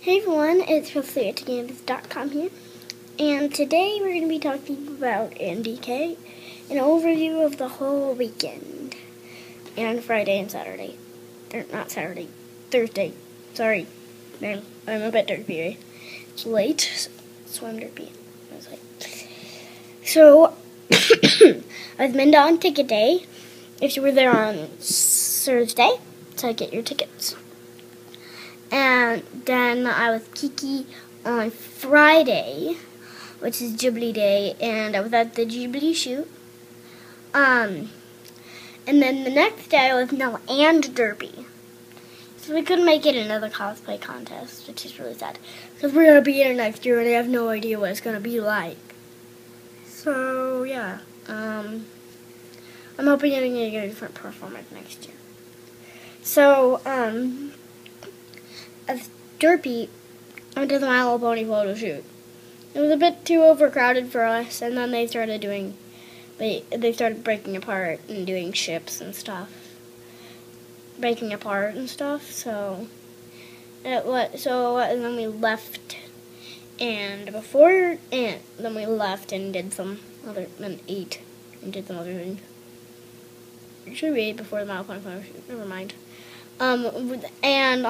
Hey everyone, it's Presley of ActOutGames.com here, and today we're going to be talking about NDK, an overview of the whole weekend, and Friday and Saturday. Not Saturday, Thursday. Sorry, man, I'm a bit derpy, right? It's late, so I'm derpy. I was like, so, I was Minda on ticket day, if you were there on Thursday, to get your tickets. And then I was Kiki on Friday, which is Ghibli Day, and I was at the Ghibli shoot. And then the next day I was Nell and Derpy. So we couldn't make it another cosplay contest, which is really sad. Because we're going to be here next year and I have no idea what it's going to be like. So, yeah. I'm hoping I'm going to get a different performance next year. So, as Derpy, I went to the My Little Pony photo shoot. It was a bit too overcrowded for us, and then they started breaking apart and doing ships and stuff. So and then we left, and then we left and did some other, and ate and did some other things. Should we ate before the My Little Pony photo shoot? Never mind. And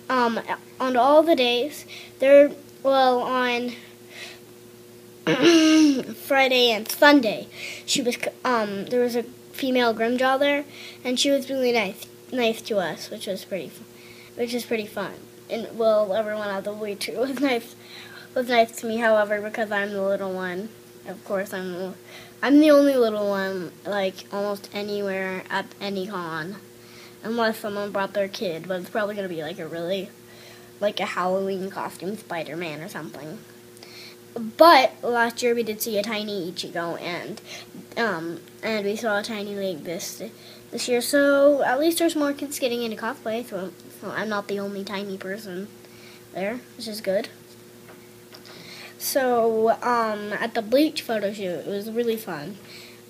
on all the days, on Friday and Sunday, there was a female Grimjaw there, and she was really nice to us, which is pretty fun. And everyone out the way too was nice to me. However, because I'm the little one, of course I'm the only little one, like almost anywhere at any con. Unless someone brought their kid, but it's probably going to be like a Halloween costume Spider-Man or something. But last year we did see a tiny Ichigo, and we saw a tiny Link this year. So at least there's more kids getting into cosplay, so I'm not the only tiny person there, which is good. So at the Bleach photo shoot, it was really fun.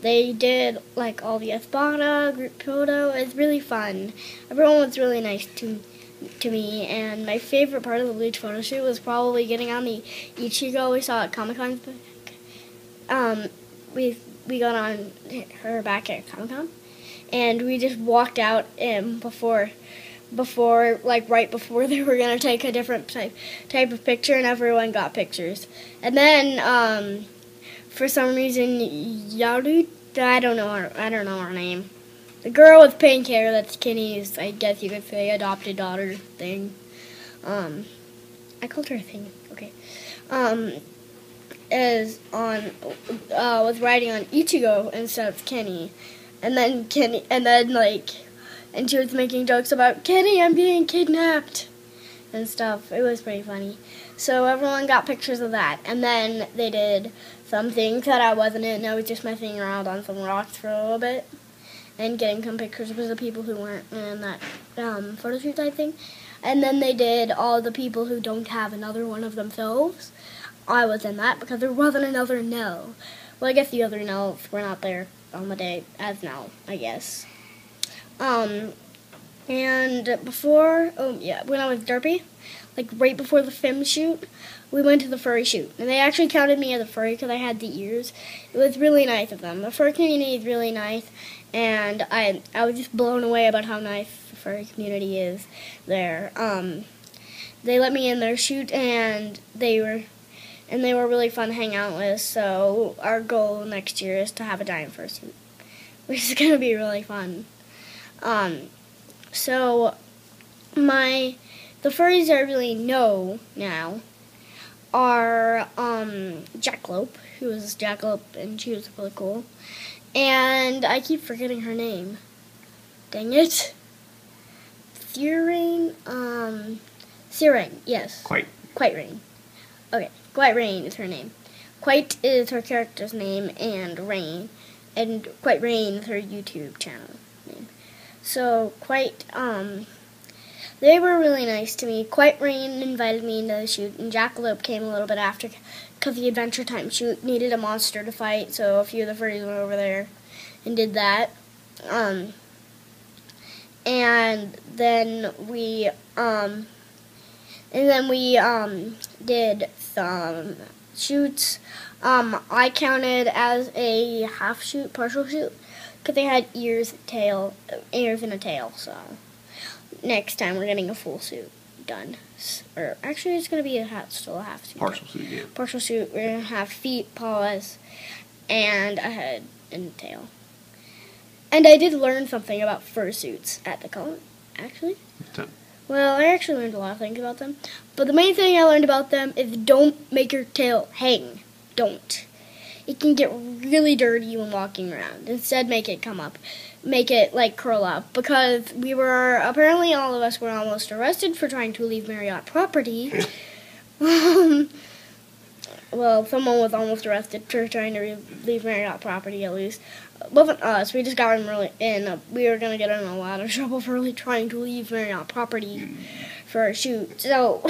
They did, like, all the Espada group photo. It's really fun. Everyone was really nice to me, and my favorite part of the Bleach photo shoot was probably getting on the Ichigo we saw at Comic-Con. We got on her back at Comic-Con, and we just walked out right before they were going to take a different type of picture, and everyone got pictures. And then, for some reason, Yaru, I don't know her name. The girl with pink hair, that's Kenny's, I guess you could say, adopted daughter thing. I called her a thing, okay. Was riding on Ichigo instead of Kenny. And she was making jokes about, Kenny, I'm being kidnapped, and stuff. It was pretty funny. So everyone got pictures of that. And then they did some things that I wasn't in. I was just messing around on some rocks for a little bit and getting some pictures of the people who weren't in that photo shoot type thing. And then they did all the people who don't have another one of themselves. I was in that because there wasn't another Nell. Well, I guess the other Nells were not there on the day as Nell, I guess. And when I was Derpy, like right before the film shoot, we went to the furry shoot. And they actually counted me as a furry because I had the ears. It was really nice of them. The furry community is really nice, and I was just blown away about how nice the furry community is there. They let me in their shoot, and they were really fun to hang out with. So our goal next year is to have a giant fursuit, which is going to be really fun. So the furries I really know now are Jackalope, who is Jackalope, and she was really cool. And I keep forgetting her name. Dang it. Searain, yes. Quite Rain. Okay, Quite Rain is her name. Quite is her character's name, and Quite Rain is her YouTube channel name. So, they were really nice to me. Quite Rain invited me into the shoot, and Jackalope came a little bit after because the Adventure Time shoot needed a monster to fight, so a few of the furries went over there and did that. And then And then we did some shoots. I counted as a half shoot, partial shoot, because they had ears and a tail. So next time we're getting a full suit done. Or actually, it's gonna be still a half suit. Partial suit, yeah. Partial suit. We're gonna have feet, paws, and a head and a tail. And I did learn something about fursuits at the con, actually. Well, I actually learned a lot of things about them. But the main thing I learned about them is don't make your tail hang. Don't. It can get really dirty when walking around. Instead, make it come up. Make it, like, curl up. Because apparently all of us were almost arrested for trying to leave Marriott property. Well, someone was almost arrested for trying to leave Marriott property, at least. It wasn't us. We just got we were going to get in a lot of trouble for trying to leave Marriott property for a shoot. So,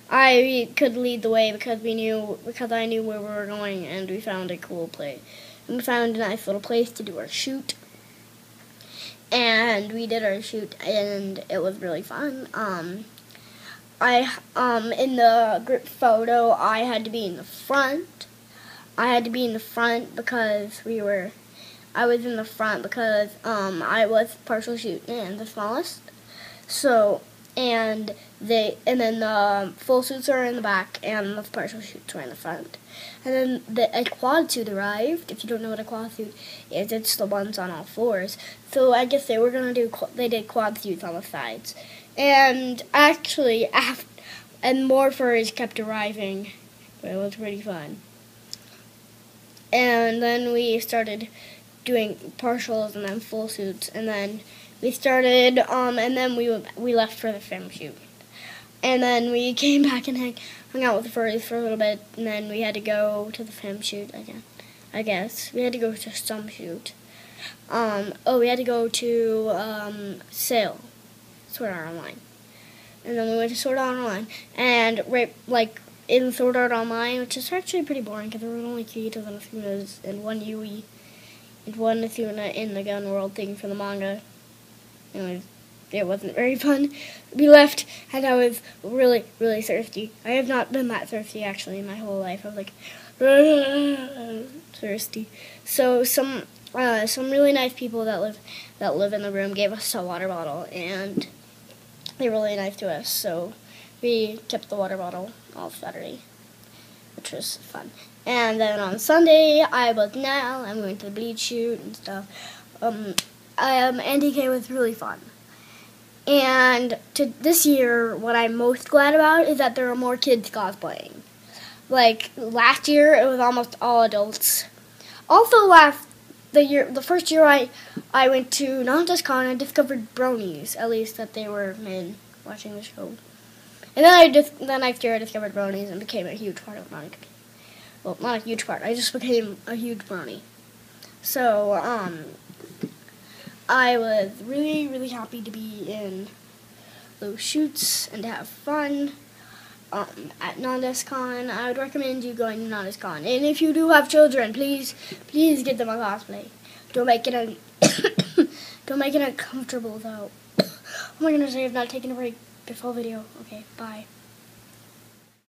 I could lead the way because I knew where we were going, and we found a cool place. And we found a nice little place to do our shoot. And we did our shoot, and it was really fun. In the group photo, I had to be in the front. Because I was in the front because I was partial shoot and the smallest. So, and then the full suits are in the back and the partial shoots were in the front. And then a quad suit arrived. If you don't know what a quad suit is, it's the ones on all fours. So I guess they did quad suits on the sides. And actually, and more furries kept arriving. But it was pretty fun. And then we started doing partials and then full suits. And then we started, and then we left for the film shoot. And then we came back and hung out with the furries for a little bit. And then we had to go to the film shoot again, I guess. We had to go to some shoot. We had to go to Sword Art Online. And then we went to Sword Art Online. And in Sword Art Online, which is actually pretty boring because there were only 2 Yutas and Asunas and 1 Yui and 1 Asuna in the Gun World thing for the manga. Anyways, it wasn't very fun. We left, and I was really, really thirsty. I have not been that thirsty, actually, in my whole life. I was like, thirsty. So some really nice people that live in the room gave us a water bottle, and they were really nice to us. So we kept the water bottle all Saturday, which was fun. And then on Sunday, I was Nell. I'm going to the bleach shoot and stuff. NDK was really fun. And this year, what I'm most glad about is that there are more kids cosplaying. Like last year, it was almost all adults. Also, the first year I went to not just con, I discovered bronies. At least that they were men watching the show. And then next year I discovered bronies and became a huge part of brony. Well, not a huge part. I just became a huge brony. So I was really, really happy to be in those shoots and to have fun at NondesCon. I would recommend you going to NondesCon. And if you do have children, please get them a cosplay. Don't make it don't make it uncomfortable though. Oh my goodness, I have not taken a break this whole video. Okay, bye.